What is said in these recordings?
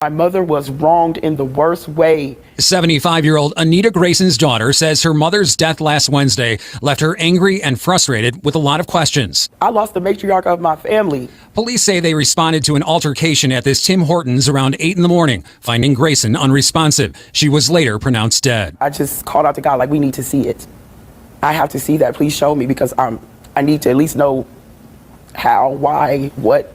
My mother was wronged in the worst way. 75-year-old Anita Grayson's daughter says her mother's death last Wednesday left her angry and frustrated with a lot of questions. I lost the matriarch of my family. Police say they responded to an altercation at this Tim Hortons around 8 in the morning, finding Grayson unresponsive. She was later pronounced dead. I just called out to God, like, we need to see it. I have to see that. Please show me, because I need to at least know how, why, what.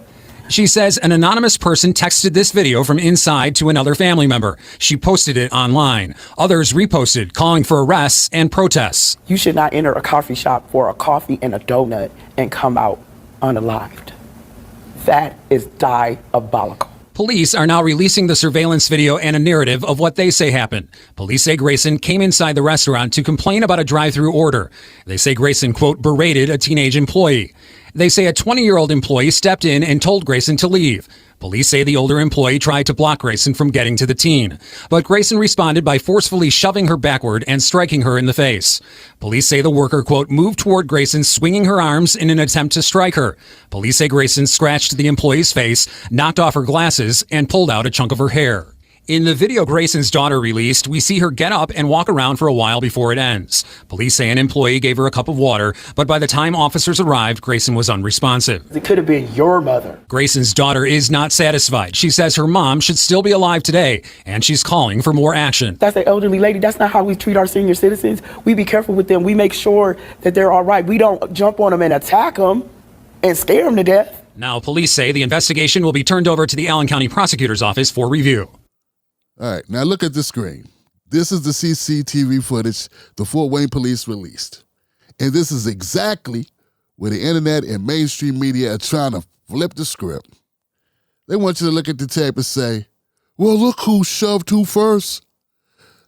She says an anonymous person texted this video from inside to another family member. She posted it online. Others reposted, calling for arrests and protests. You should not enter a coffee shop for a coffee and a donut and come out unalived. That is diabolical. Police are now releasing the surveillance video and a narrative of what they say happened. Police say Grayson came inside the restaurant to complain about a drive-through order. They say Grayson, quote, berated a teenage employee. They say a 20-year-old employee stepped in and told Grayson to leave. Police say the older employee tried to block Grayson from getting to the teen, but Grayson responded by forcefully shoving her backward and striking her in the face. Police say the worker, quote, moved toward Grayson, swinging her arms in an attempt to strike her. Police say Grayson scratched the employee's face, knocked off her glasses, and pulled out a chunk of her hair. In the video Grayson's daughter released, we see her get up and walk around for a while before it ends. Police say an employee gave her a cup of water, but by the time officers arrived, Grayson was unresponsive. It could have been your mother. Grayson's daughter is not satisfied. She says her mom should still be alive today, and she's calling for more action. That's an elderly lady. That's not how we treat our senior citizens. We be careful with them. We make sure that they're all right. We don't jump on them and attack them and scare them to death. Now, police say the investigation will be turned over to the Allen County Prosecutor's Office for review. All right, now look at the screen. This is the CCTV footage the Fort Wayne police released. And this is exactly where the internet and mainstream media are trying to flip the script. They want you to look at the tape and say, well, look who shoved who first.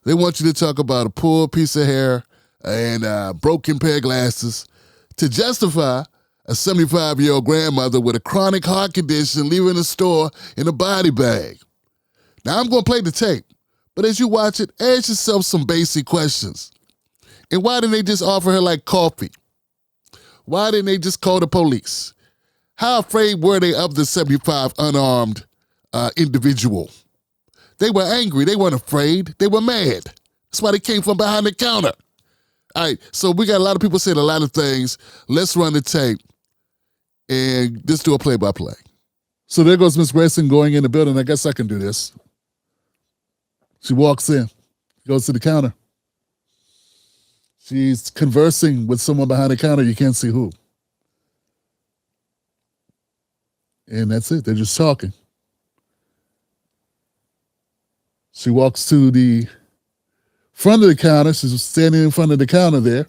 They want you to talk about a poor piece of hair and broken pair of glasses to justify a 75-year-old grandmother with a chronic heart condition leaving the store in a body bag. Now, I'm going to play the tape, but as you watch it, ask yourself some basic questions. And why didn't they just offer her like coffee? Why didn't they just call the police? How afraid were they of the 75 unarmed individual? They were angry. They weren't afraid. They were mad. That's why they came from behind the counter. All right, so we got a lot of people saying a lot of things. Let's run the tape and just do a play-by-play. So there goes Miss Grayson going in the building. I guess I can do this. She walks in, goes to the counter. She's conversing with someone behind the counter. You can't see who. And that's it. They're just talking. She walks to the front of the counter. She's standing in front of the counter there.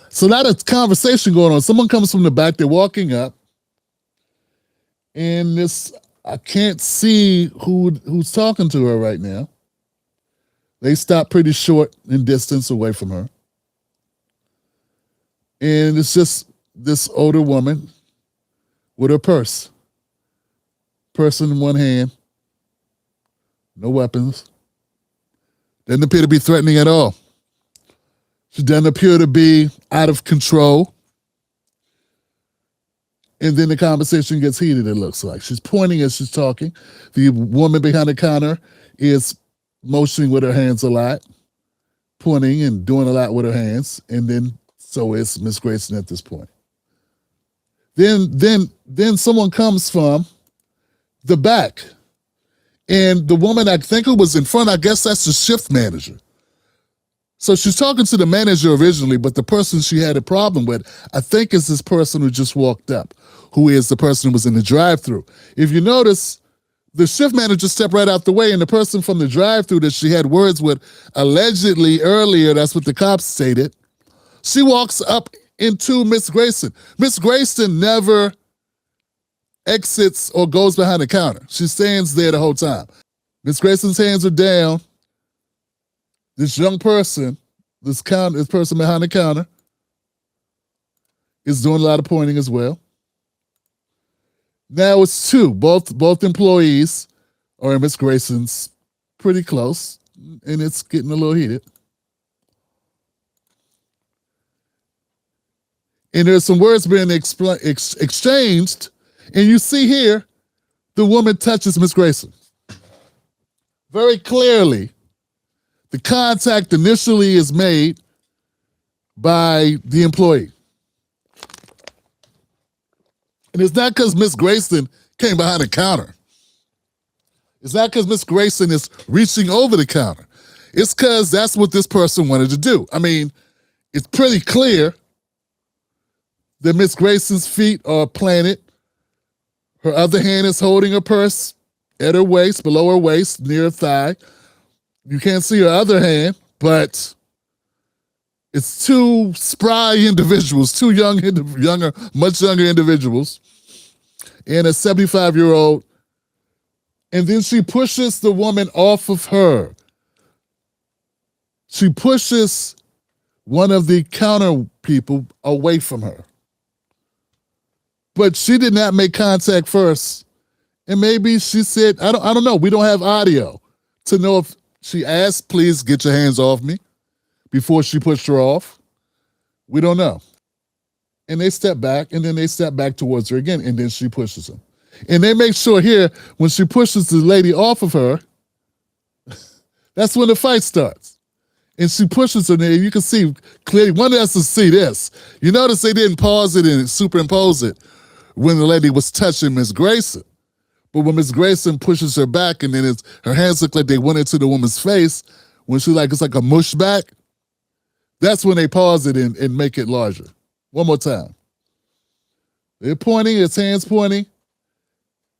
So now there's conversation going on. Someone comes from the back. They're walking up. And I can't see who's talking to her right now. They stop pretty short in distance away from her. And it's just this older woman with her purse. Purse in one hand. No weapons. Doesn't appear to be threatening at all. She doesn't appear to be out of control. And then the conversation gets heated, it looks like. She's pointing as she's talking. The woman behind the counter is motioning with her hands a lot, pointing and doing a lot with her hands. And then so is Miss Grayson at this point. Then someone comes from the back. And the woman I think who was in front, I guess that's the shift manager. So she's talking to the manager originally, but the person she had a problem with, I think is this person who just walked up, who is the person who was in the drive-thru. If you notice, the shift manager stepped right out the way, and the person from the drive-thru that she had words with allegedly earlier, that's what the cops stated, she walks up into Miss Grayson. Miss Grayson never exits or goes behind the counter. She stands there the whole time. Miss Grayson's hands are down. This young person, this person behind the counter, is doing a lot of pointing as well. Now it's two. Both employees are in Miss Grayson's pretty close, and it's getting a little heated. And there's some words being exchanged, and you see here the woman touches Miss Grayson. Very clearly, the contact initially is made by the employee. And it's not because Miss Grayson came behind the counter. It's not because Miss Grayson is reaching over the counter. It's because that's what this person wanted to do. I mean, it's pretty clear that Miss Grayson's feet are planted. Her other hand is holding her purse at her waist, below her waist, near her thigh. You can't see her other hand, but it's two spry individuals, two much younger individuals, and a 75-year-old. And then she pushes the woman off of her. She pushes one of the counter people away from her. But she did not make contact first. And maybe she said, I don't know. We don't have audio to know if she asked, please get your hands off me before she pushed her off. We don't know. And they step back, and then they step back towards her again, and then she pushes them. And they make sure here, when she pushes the lady off of her, that's when the fight starts. And she pushes her there. You can see clearly, one has to see this. You notice they didn't pause it and superimpose it when the lady was touching Miss Grayson. But when Miss Grayson pushes her back, and then her hands look like they went into the woman's face, when it's like a mush back, that's when they pause it and make it larger. One more time. They're pointing, its hands pointing.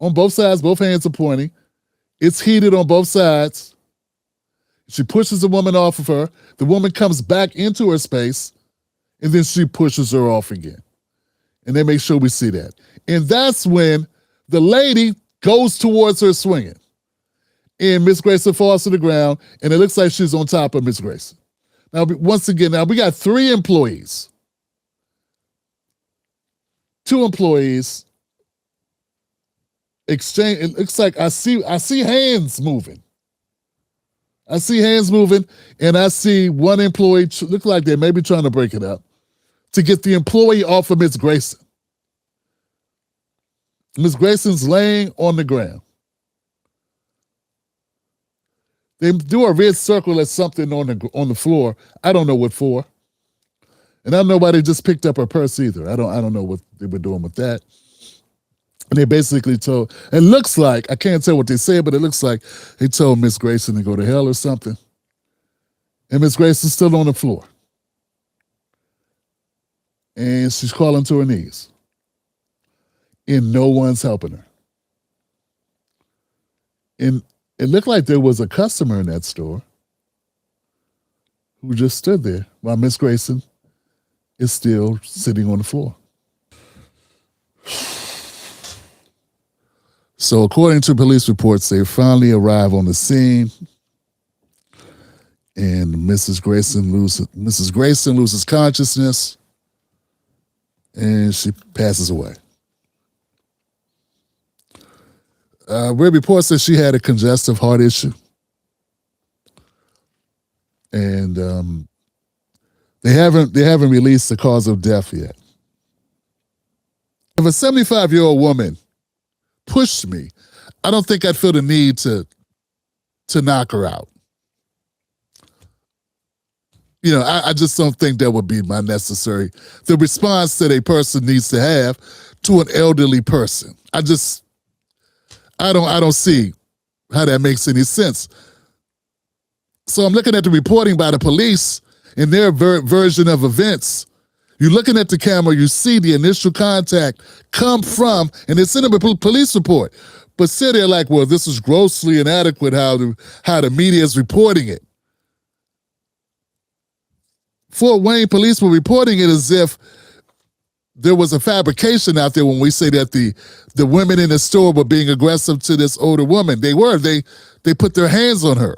On both sides, both hands are pointing. It's heated on both sides. She pushes the woman off of her. The woman comes back into her space, and then she pushes her off again. And they make sure we see that. And that's when the lady goes towards her swinging. And Miss Grayson falls to the ground, and it looks like she's on top of Miss Grayson. Now, once again, we got 3 employees. 2 employees exchange. It looks like I see hands moving. I see hands moving, and I see one employee look like they may be trying to break it up to get the employee off of Miss Grayson. Miss Grayson's laying on the ground. They do a red circle at something on the floor. I don't know what for. And I don't know why they just picked up her purse either. I don't know what they were doing with that. And they basically told, it looks like, I can't tell what they said, but it looks like they told Miss Grayson to go to hell or something. And Miss Grayson's still on the floor. And she's crawling to her knees. And no one's helping her. And it looked like there was a customer in that store who just stood there while Miss Grayson is still sitting on the floor. So according to police reports, they finally arrive on the scene, and Mrs. Grayson loses consciousness, and she passes away. Red report says she had a congestive heart issue, and they haven't released the cause of death yet. If a 75-year-old woman pushed me, I don't think I'd feel the need to knock her out. You know, I just don't think that would be the response that a person needs to have to an elderly person. I don't see how that makes any sense. So I'm looking at the reporting by the police in their version of events. You're looking at the camera, you see the initial contact come from, and it's in a police report. But still they're like, well, this is grossly inadequate how the media is reporting it. Fort Wayne police were reporting it as if there was a fabrication out there when we say that the women in the store were being aggressive to this older woman. They were. They put their hands on her.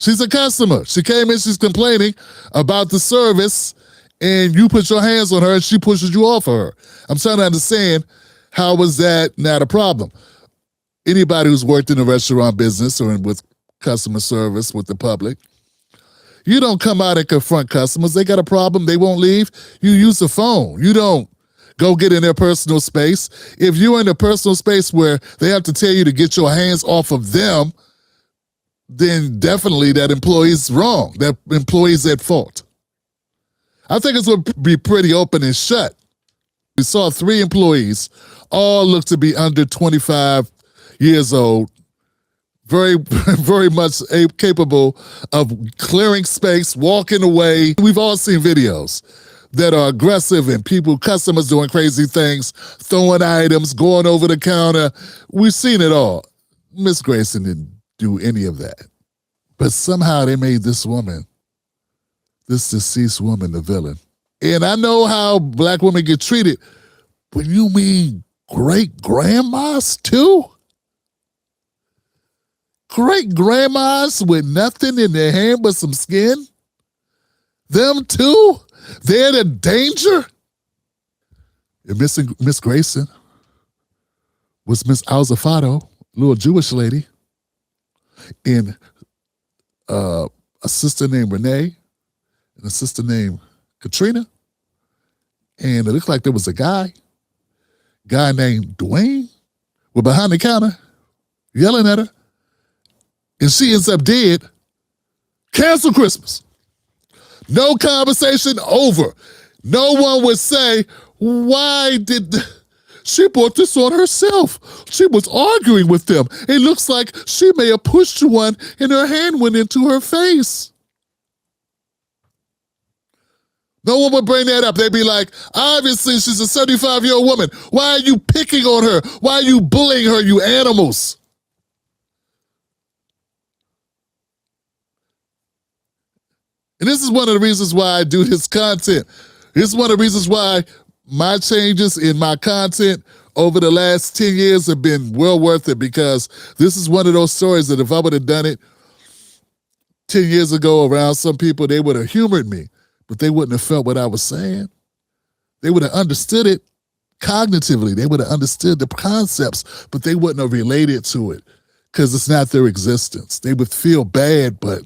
She's a customer. She came in, she's complaining about the service, and you put your hands on her and she pushes you off of her. I'm trying to understand, how was that not a problem? Anybody who's worked in the restaurant business or with customer service with the public, you don't come out and confront customers. They got a problem, they won't leave. You use the phone. You don't go get in their personal space. If you're in a personal space where they have to tell you to get your hands off of them, then definitely that employee's wrong. That employee's at fault. I think it's going to be pretty open and shut. We saw 3 employees, all look to be under 25 years old, very, very much capable of clearing space, walking away. We've all seen videos that are aggressive and customers doing crazy things, throwing items, going over the counter. We've seen it all. Miss Grayson didn't do any of that. But somehow they made this woman, this deceased woman, the villain. And I know how black women get treated, but you mean great-grandmas too? Great-grandmas with nothing in their hand but some skin? Them too? They're the danger? And Miss Grayson was Miss Alzafato, little Jewish lady, and a sister named Renee, and a sister named Katrina. And it looked like there was a guy named Dwayne, were behind the counter yelling at her. And she ends up dead. Cancel Christmas. No conversation, over. No one would say, why did she brought this on herself? She was arguing with them. It looks like she may have pushed one and her hand went into her face. No one would bring that up. They'd be like, obviously she's a 75-year-old woman. Why are you picking on her? Why are you bullying her, you animals? And this is one of the reasons why I do this content. This is one of the reasons why my changes in my content over the last 10 years have been well worth it, because this is one of those stories that if I would have done it 10 years ago around some people, they would have humored me, but they wouldn't have felt what I was saying. They would have understood it cognitively. They would have understood the concepts, but they wouldn't have related to it because it's not their existence. They would feel bad, but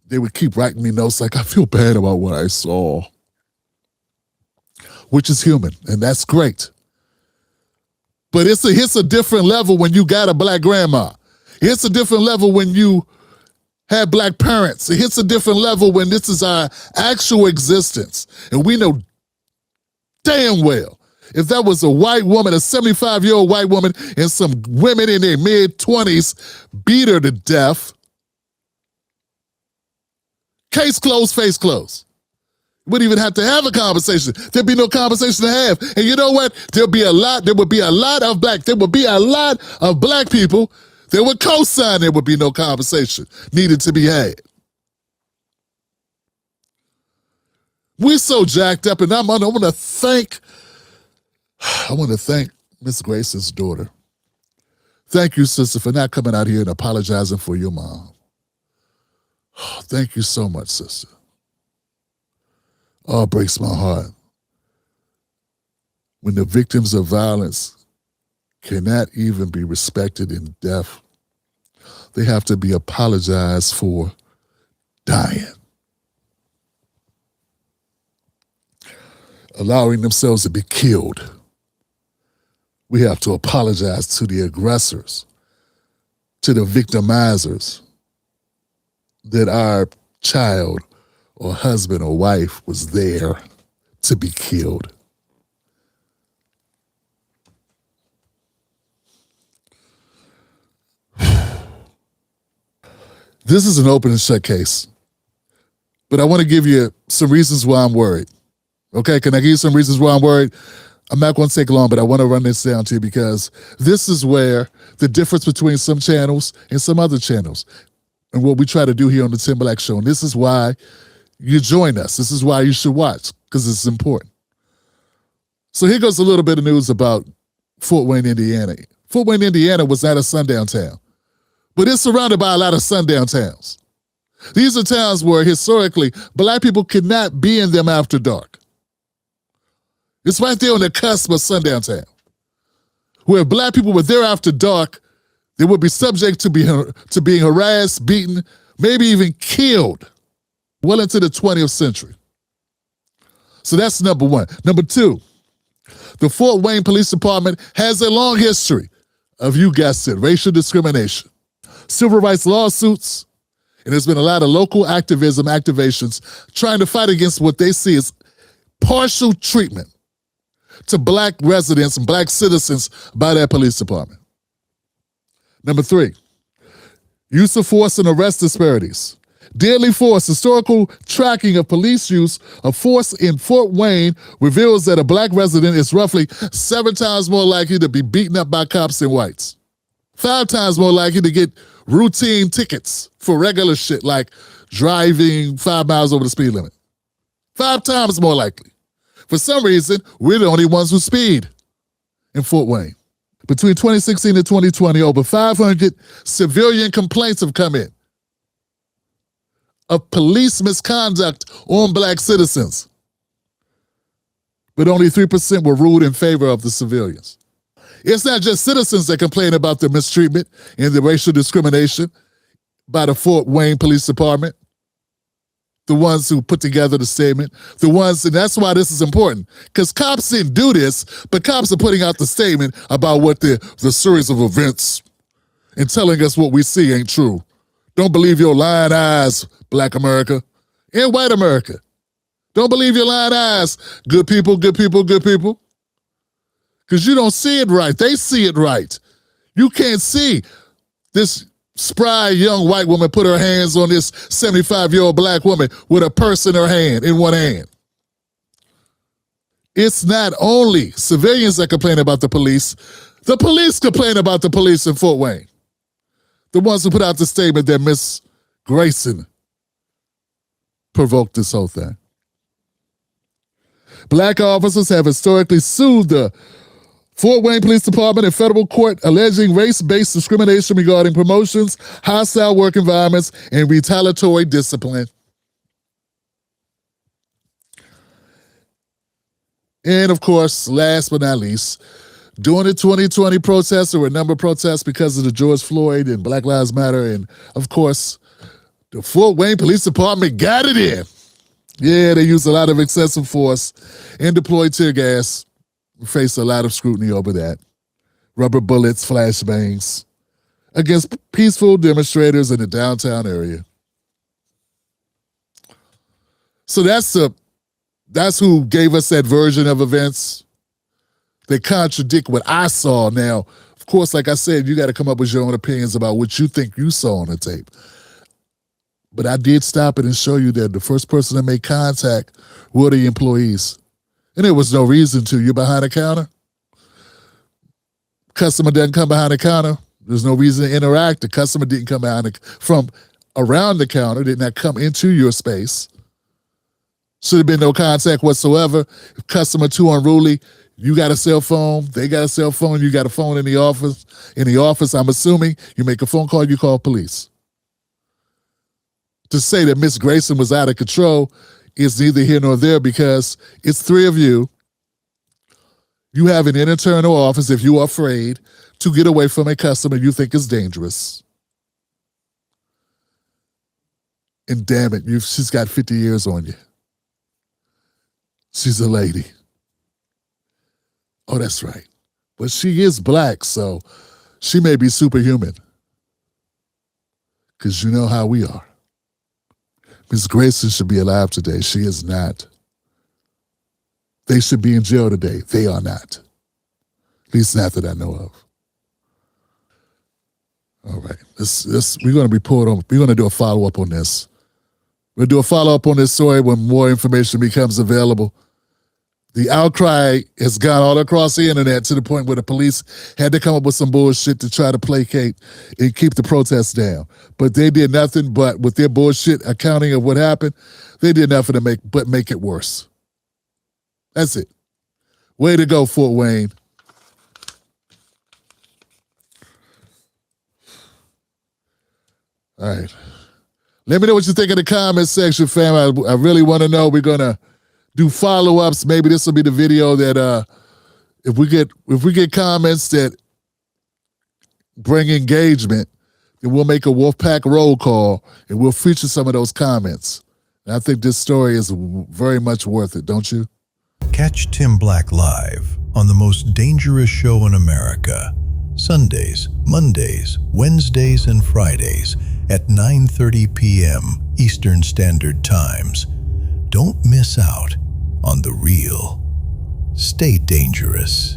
they would keep writing me notes like, I feel bad about what I saw, which is human, and that's great. But it hits a different level when you got a black grandma. It hits a different level when you have black parents. It hits a different level when this is our actual existence. And we know damn well, if that was a white woman, a 75-year-old white woman, and some women in their mid-20s beat her to death, case closed, face closed. Wouldn't even have to have a conversation. There'd be no conversation to have. And you know what? There would be a lot of black people that would co-sign. There would be no conversation needed to be had. We're so jacked up, and I want to thank Miss Grayson's daughter. Thank you, sister, for not coming out here and apologizing for your mom. Thank you so much, sister. Oh, it breaks my heart when the victims of violence cannot even be respected in death. They have to be apologized for dying, allowing themselves to be killed. We have to apologize to the aggressors, to the victimizers, that our child or husband or wife was there to be killed. This is an open and shut case, but I want to give you some reasons why I'm worried. Okay, can I give you some reasons why I'm worried? I'm not going to take long, but I want to run this down to you because this is where the difference between some channels and some other channels and what we try to do here on the Tim Black Show. And this is why you join us. This is why you should watch, because it's important. So here goes a little bit of news about Fort Wayne, Indiana. Fort Wayne, Indiana was not a sundown town, but it's surrounded by a lot of sundown towns. These are towns where historically black people could not be in them after dark. It's right there on the cusp of sundown town, where if black people were there after dark, they would be subject to being harassed, beaten, maybe even killed well into the 20th century. So that's number one. Number two, the Fort Wayne Police Department has a long history of, you guessed it, racial discrimination, civil rights lawsuits, and there's been a lot of local activations trying to fight against what they see as partial treatment to black residents and black citizens by that police department. Number three, use of force and arrest disparities. Deadly force, historical tracking of police use of force in Fort Wayne reveals that a black resident is roughly 7 times more likely to be beaten up by cops than whites. 5 times more likely to get routine tickets for regular shit like driving 5 miles over the speed limit. 5 times more likely. For some reason, we're the only ones who speed in Fort Wayne. Between 2016 and 2020, over 500 civilian complaints have come in of police misconduct on black citizens. But only 3% were ruled in favor of the civilians. It's not just citizens that complain about the mistreatment and the racial discrimination by the Fort Wayne Police Department. The ones who put together the statement, the ones, and that's why this is important, because cops didn't do this, but cops are putting out the statement about what the series of events and telling us what we see ain't true. Don't believe your lying eyes, black America and white America. Don't believe your lying eyes, good people, good people, good people. Because you don't see it right. They see it right. You can't see this spry young white woman put her hands on this 75-year-old black woman with a purse in her hand, in one hand. It's not only civilians that complain about the police complain about the police in Fort Wayne. The ones who put out the statement that Miss Grayson provoked this whole thing. Black officers have historically sued the Fort Wayne Police Department in federal court alleging race-based discrimination regarding promotions, hostile work environments, and retaliatory discipline. And of course, last but not least, during the 2020 protests, there were a number of protests because of the George Floyd and Black Lives Matter. And of course, the Fort Wayne Police Department got it in. Yeah, they used a lot of excessive force and deployed tear gas. We faced a lot of scrutiny over that. Rubber bullets, flashbangs against peaceful demonstrators in the downtown area. So that's who gave us that version of events. They contradict what I saw. Now, of course, like I said, you got to come up with your own opinions about what you think you saw on the tape. But I did stop it and show you that the first person to make contact were the employees. And there was no reason to. You're behind the counter. Customer doesn't come behind the counter. There's no reason to interact. The customer didn't come from around the counter, did not come into your space. Should have been no contact whatsoever. If customer too unruly, you got a cell phone, they got a cell phone, you got a phone in the office. In the office, I'm assuming you make a phone call, you call police. To say that Miss Grayson was out of control is neither here nor there because it's 3 of you. You have an internal office if you are afraid to get away from a customer you think is dangerous. And damn it, she's got 50 years on you. She's a lady. Oh, that's right. But she is black, so she may be superhuman. Because you know how we are. Ms. Grayson should be alive today. She is not. They should be in jail today. They are not. At least not that I know of. All right. We're going to report on, we're going to do a follow-up on this. We'll do a follow-up on this story when more information becomes available. The outcry has gone all across the internet to the point where the police had to come up with some bullshit to try to placate and keep the protests down. But they did nothing but, with their bullshit accounting of what happened, they did nothing to make it worse. That's it. Way to go, Fort Wayne. All right. Let me know what you think in the comments section, fam. I really want to know. We're going to do follow-ups. Maybe this will be the video that if we get comments that bring engagement, then we'll make a Wolfpack roll call and we'll feature some of those comments I think this story is very much worth it, don't you? Catch Tim Black live on the most dangerous show in America, Sundays, Mondays, Wednesdays, and Fridays at 9:30 p.m. Eastern Standard Times. Don't miss out on the real. Stay dangerous.